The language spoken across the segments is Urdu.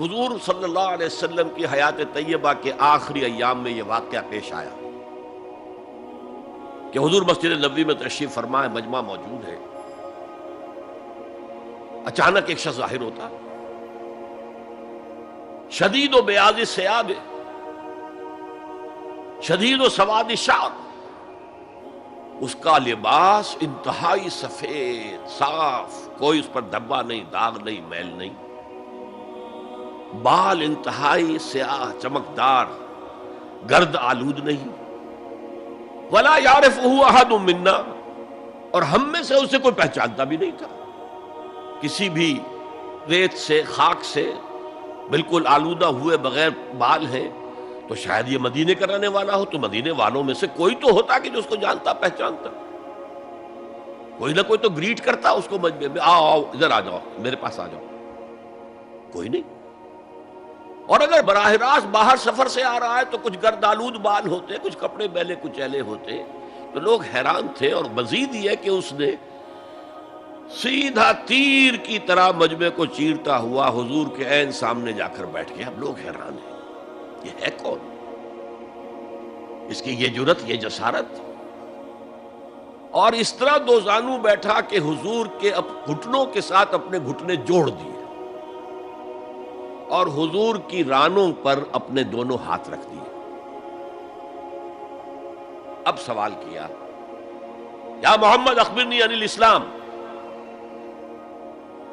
حضور صلی اللہ علیہ وسلم کی حیات طیبہ کے آخری ایام میں یہ واقعہ پیش آیا کہ حضور مسجد نبوی میں تشریف فرما ہے، مجمع موجود ہے، اچانک ایک شخص ظاہر ہوتا، شدید و بیاض ثیاب، شدید و سواد شعر، اس کا لباس انتہائی سفید صاف، کوئی اس پر دھبا نہیں، داغ نہیں، میل نہیں، بال انتہائی سیاہ چمکدار، گرد آلود نہیں، ولا یعرفہ احد منا، اور ہم میں سے اسے کوئی پہچانتا بھی نہیں تھا، کسی بھی ریت سے خاک سے بالکل آلودہ ہوئے بغیر بال ہیں، تو شاید یہ مدینے کا رہنے والا ہو، تو مدینے والوں میں سے کوئی تو ہوتا کہ جو اس کو جانتا پہچانتا، کوئی نہ کوئی تو گریٹ کرتا اس کو مجمع میں، آؤ آؤ ادھر آ جاؤ، میرے پاس آ جاؤ، کوئی نہیں۔ اور اگر براہ راست باہر سفر سے آ رہا ہے تو کچھ گرد آلود بال ہوتے، کچھ کپڑے میلے کچیلے ہوتے، تو لوگ حیران تھے، اور مزید یہ کہ اس نے سیدھا تیر کی طرح مجمع کو چیرتا ہوا حضور کے عین سامنے جا کر بیٹھ گیا۔ اب لوگ حیران ہیں، یہ ہے کون؟ اس کی یہ جرت، یہ جسارت، اور اس طرح دو زانو بیٹھا کہ حضور کے گھٹنوں کے ساتھ اپنے گھٹنے جوڑ دیے اور حضور کی رانوں پر اپنے دونوں ہاتھ رکھ دیے۔ اب سوال کیا، یا محمد اخبرنی عن الاسلام،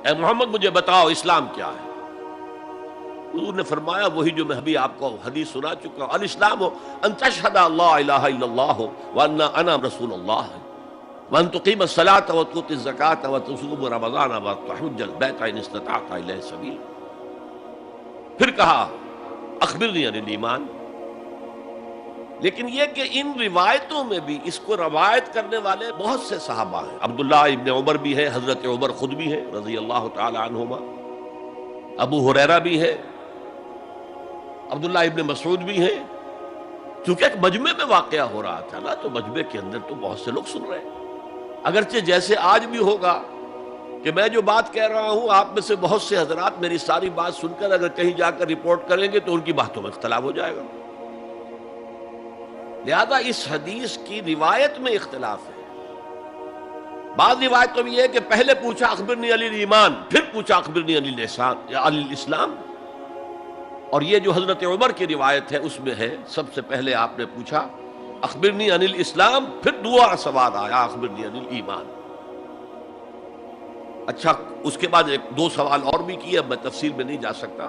اے محمد مجھے بتاؤ اسلام کیا ہے؟ حضور نے فرمایا وہی جو میں ابھی آپ کو حدیث سنا چکا ہوں، الاسلام ان تشہد اللہ الہ الا اللہ وان انا رسول اللہ وان تقیم الصلاۃ وتؤتی الزکاۃ وتصوم رمضان وتحج البیت ان استطعت الیہ سبیلا۔ پھر کہا اخبرنی عن الایمان، لیکن یہ کہ ان روایتوں میں بھی اس کو روایت کرنے والے بہت سے صحابہ ہیں، عبداللہ ابن عمر بھی ہے، حضرت عمر خود بھی ہے رضی اللہ تعالی عنہما، ابو ہریرہ بھی ہے، عبداللہ ابن مسعود بھی ہیں، چونکہ ایک مجمع میں واقعہ ہو رہا تھا نا، تو مجمع کے اندر تو بہت سے لوگ سن رہے ہیں، اگرچہ جیسے آج بھی ہوگا کہ میں جو بات کہہ رہا ہوں آپ میں سے بہت سے حضرات میری ساری بات سن کر اگر کہیں جا کر رپورٹ کریں گے تو ان کی باتوں میں اختلاف ہو جائے گا، لہذا اس حدیث کی روایت میں اختلاف ہے۔ بعض روایتوں میں یہ ہے کہ پہلے پوچھا اخبرنی عن الایمان، پھر پوچھا اخبرنی عن الاسلام، اور یہ جو حضرت عمر کی روایت ہے اس میں ہے سب سے پہلے آپ نے پوچھا اخبرنی عن الاسلام، پھر دعا سوال آیا اخبرنی عن الایمان۔ اچھا، اس کے بعد ایک دو سوال اور بھی کیے، اب میں تفصیل میں نہیں جا سکتا۔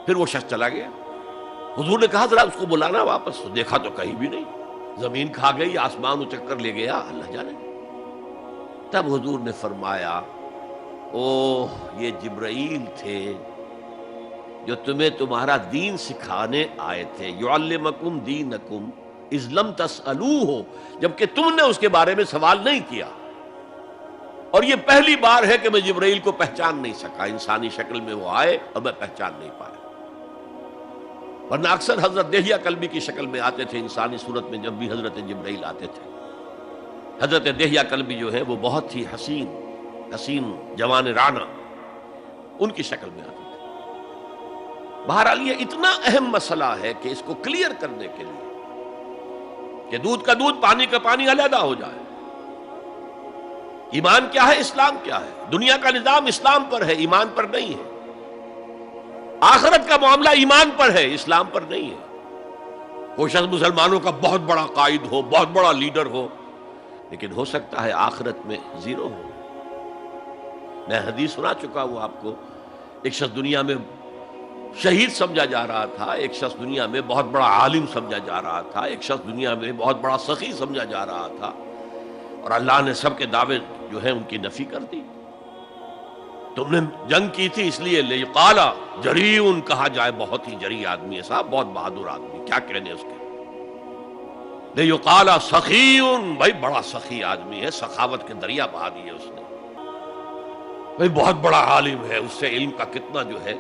پھر وہ شخص چلا گیا، حضور نے کہا ذرا اس کو بلانا واپس، دیکھا تو کہیں بھی نہیں، زمین کھا گئی، آسمان چکر لے گیا، اللہ جانے۔ تب حضور نے فرمایا اوہ یہ جبرائیل تھے جو تمہیں تمہارا دین سکھانے آئے تھے، یعلمکم دینکم اذ لم تسألوہ، جبکہ تم نے اس کے بارے میں سوال نہیں کیا، اور یہ پہلی بار ہے کہ میں جبرائیل کو پہچان نہیں سکا، انسانی شکل میں وہ آئے اور میں پہچان نہیں پایا، ورنہ اکثر حضرت دہیہ کلبی کی شکل میں آتے تھے انسانی صورت میں، جب بھی حضرت جبرائیل آتے تھے۔ حضرت دہیہ کلبی جو ہے وہ بہت ہی حسین جوان رانا، ان کی شکل میں آتے تھے۔ بہرحال یہ اتنا اہم مسئلہ ہے کہ اس کو کلیئر کرنے کے لیے کہ دودھ کا دودھ پانی کا پانی علیحدہ ہو جائے، ایمان کیا ہے، اسلام کیا ہے، دنیا کا نظام اسلام پر ہے، ایمان پر نہیں ہے، آخرت کا معاملہ ایمان پر ہے، اسلام پر نہیں ہے۔ کوئی شخص مسلمانوں کا بہت بڑا قائد ہو، بہت بڑا لیڈر ہو، لیکن ہو سکتا ہے آخرت میں زیرو ہو۔ میں حدیث سنا چکا ہوں آپ کو، ایک شخص دنیا میں شہید سمجھا جا رہا تھا، ایک شخص دنیا میں بہت بڑا عالم سمجھا جا رہا تھا، ایک شخص دنیا میں بہت بڑا سخی سمجھا جا رہا تھا، اور اللہ نے سب کے دعوے جو ہیں ان کی نفی کر دی۔ تم نے جنگ کی تھی اس لیے لیقال جریء کہا جائے، بہت ہی جری آدمی ہے صاحب، بہت بہادر آدمی، کیا کہنے اس کے۔ لیقال سخی، بھائی بڑا سخی آدمی ہے، سخاوت کے دریا بہا دیے اس نے، بھائی بہت بڑا عالم ہے، اس سے علم کا کتنا جو ہے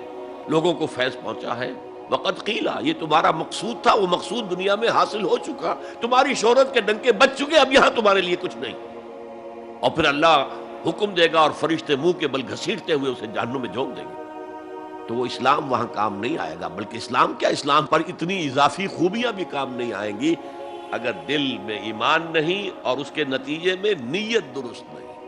لوگوں کو فیض پہنچا ہے۔ وقت قیلا، یہ تمہارا مقصود تھا، وہ مقصود دنیا میں حاصل ہو چکا، تمہاری شہرت کے ڈنکے بج چکے، اب یہاں تمہارے لیے کچھ نہیں۔ اور پھر اللہ حکم دے گا اور فرشتے منہ کے بل گھسیٹتے ہوئے اسے جہنم میں جھونک دیں گے۔ تو وہ اسلام وہاں کام نہیں آئے گا، بلکہ اسلام کیا، اسلام پر اتنی اضافی خوبیاں بھی کام نہیں آئیں گی اگر دل میں ایمان نہیں اور اس کے نتیجے میں نیت درست نہیں۔